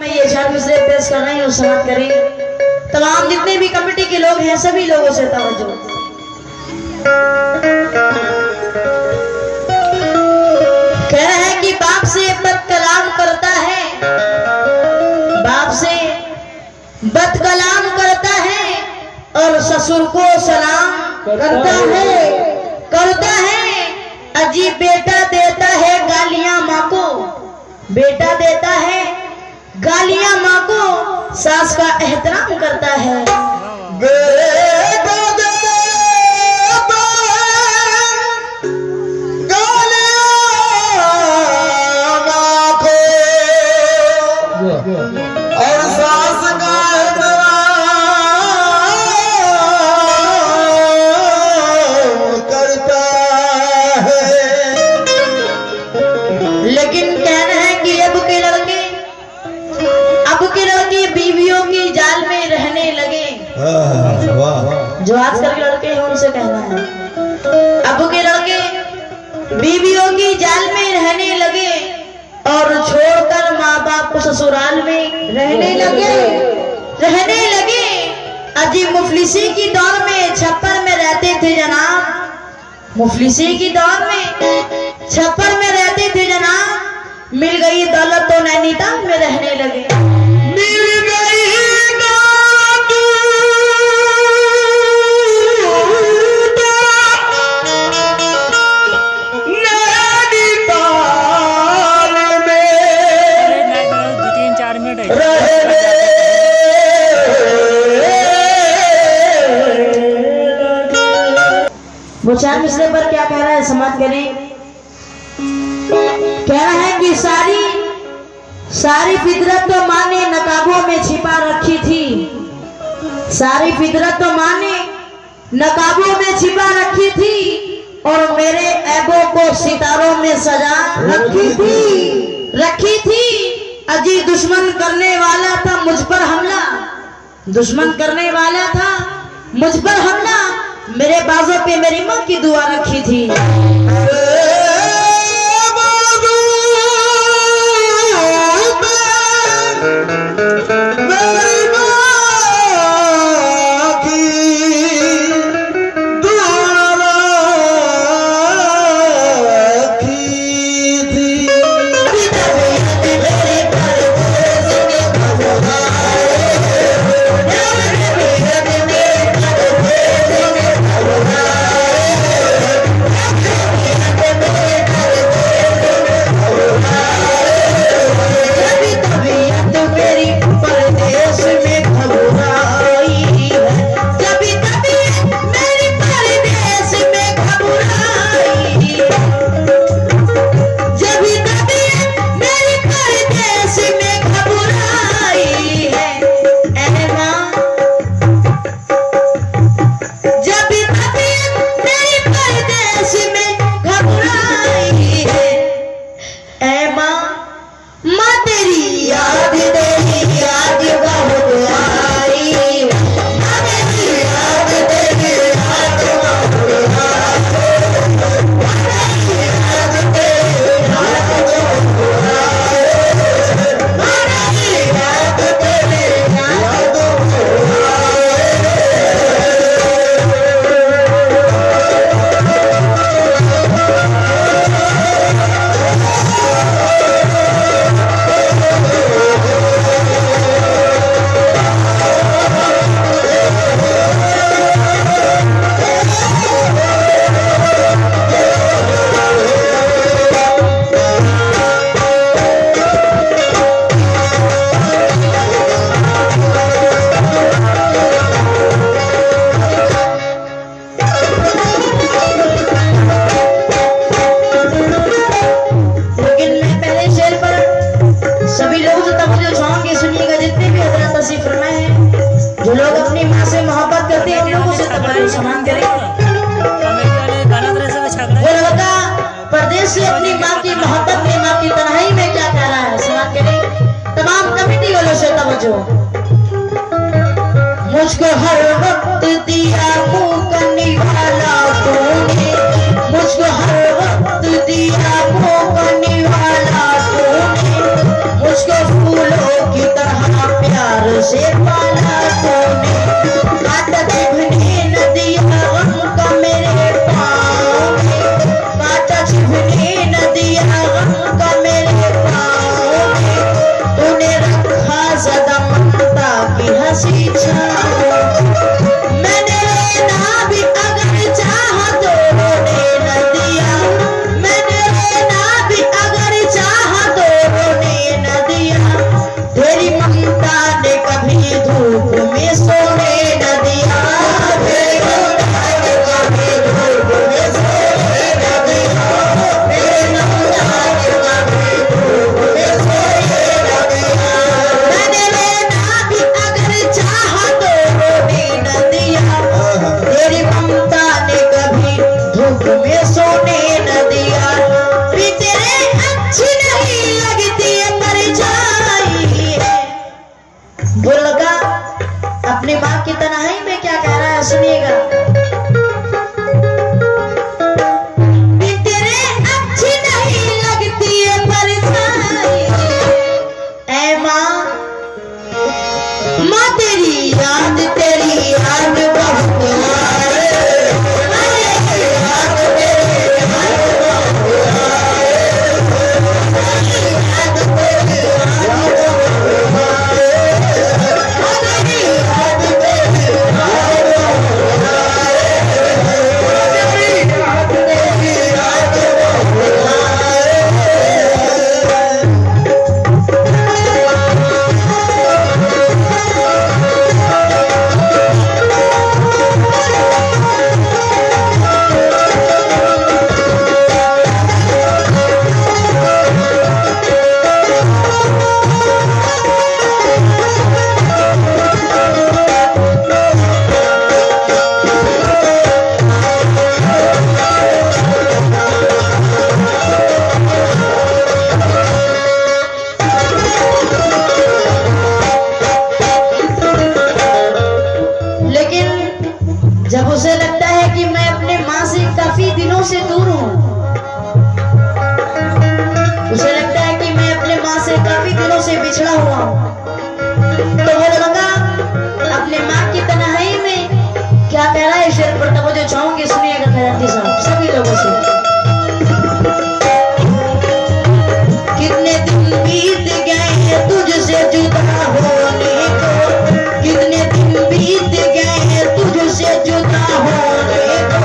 मैं ये चार मिसरे पेश कर रही हूँ, समाप्त करेंगे। तमाम जितने भी कमेटी के लोग हैं सभी लोगों से तवज्जो। कह रहे हैं कि बाप से बद कलाम करता है, बाप से बद कलाम करता है और ससुर को सलाम करता है। अजीब बेटा देता है गालियां माँ को, बेटा देता है गालियां माँ को, सास का एहतराम करता है। और सास का करता है। लेकिन कहना है कि अब के लड़के बीवियों की जाल में रहने लगे। जो आजकल के लड़के हैं उनसे कहना है, अब के लड़के बीवियों की जाल में रहने लगे और छोड़कर माँ बाप को ससुराल में रहने लगे। अजी मुफलिसी की दौर में छप्पर में रहते थे जनाब, मुफलिसी की दौर में छप्पर में रहते थे जनाब, मिल गई दौलत तो नैनीताल में रहने लगे। वो चार मिसरे पर क्या कह रहा है समाप्त करें। कह रहा है कि सारी फितरत तो माँ ने नकाबों में छिपा रखी थी, सारी फितरत तो माँ ने नकाबों में छिपा रखी थी और मेरे ऐबों को सितारों में सजा रखी थी। अजी दुश्मन करने वाला था मुझ पर हमला, दुश्मन करने वाला था मुझ पर हमला, मेरे बाजों पे मेरी माँ की दुआ रखी थी। आंख में सोने न दिया, भी तेरे अच्छी नहीं लगती परछाई है। वो लड़का अपनी माँ की तन्हाई में क्या कह रहा है, सुनिएगा। भी तेरे अच्छी नहीं लगती है परछाई, ऐ माँ माँ तेरी याद बहुत आए, याद तेरी जब उसे लगता है कि मैं अपने माँ से काफी दिनों से दूर हूँ, उसे लगता है कि मैं अपने माँ से काफी दिनों से बिछड़ा हुआ हूँ, तो वो लड़का अपने माँ की तन्हाई में क्या कह रहा है, शेर पर तवज्जो चाहूंगी, सुनिएगा खैराती साहब सभी लोगों से। कितने दिन बीत गए तुझसे जुदा होने को, कितने दिन बीत गए तुझसे जुदा होने को,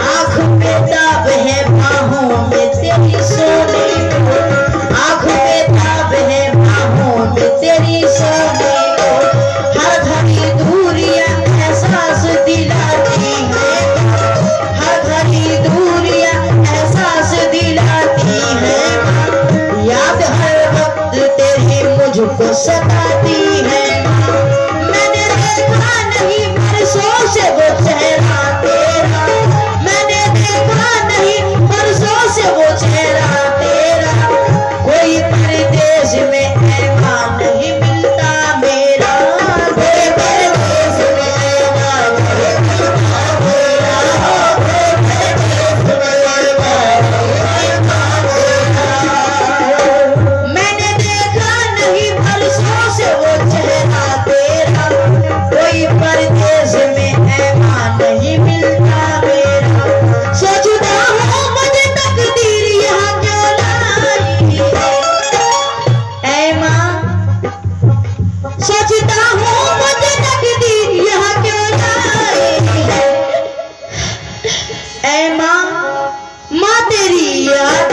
आँख पे ताब है बाहों में तेरी सोने को, आँख पे ताब है बाहों में तेरी सोने को, हर घड़ी दूरियां एहसास दिलाती है, हर घड़ी दूरियां एहसास दिलाती है, याद हर वक्त तेरी मुझको सताती है। मैंने देखा नहीं बरसों से वो चेहरा तेरा, मैंने देखा नहीं बरसों से वो चेहरा तेरा, कोई परदेश में ऐवा नहीं मिलता मेरा, कोई परदेश में ऐवा नहीं मिलता मेरा, कोई परदेश में ऐवा नहीं मिलता मेरा। मैंने देखा नहीं बरसों से वो चेहरा तेरा, कोई परदेश में ऐवा नहीं मिलता मेरा। सोचता हूँ मुझे तकदीर यहाँ क्यों लाई है, ऐ माँ सोचता हूँ मुझे तकदीर यहाँ क्यों लाई है, ऐ माँ माँ तेरी याद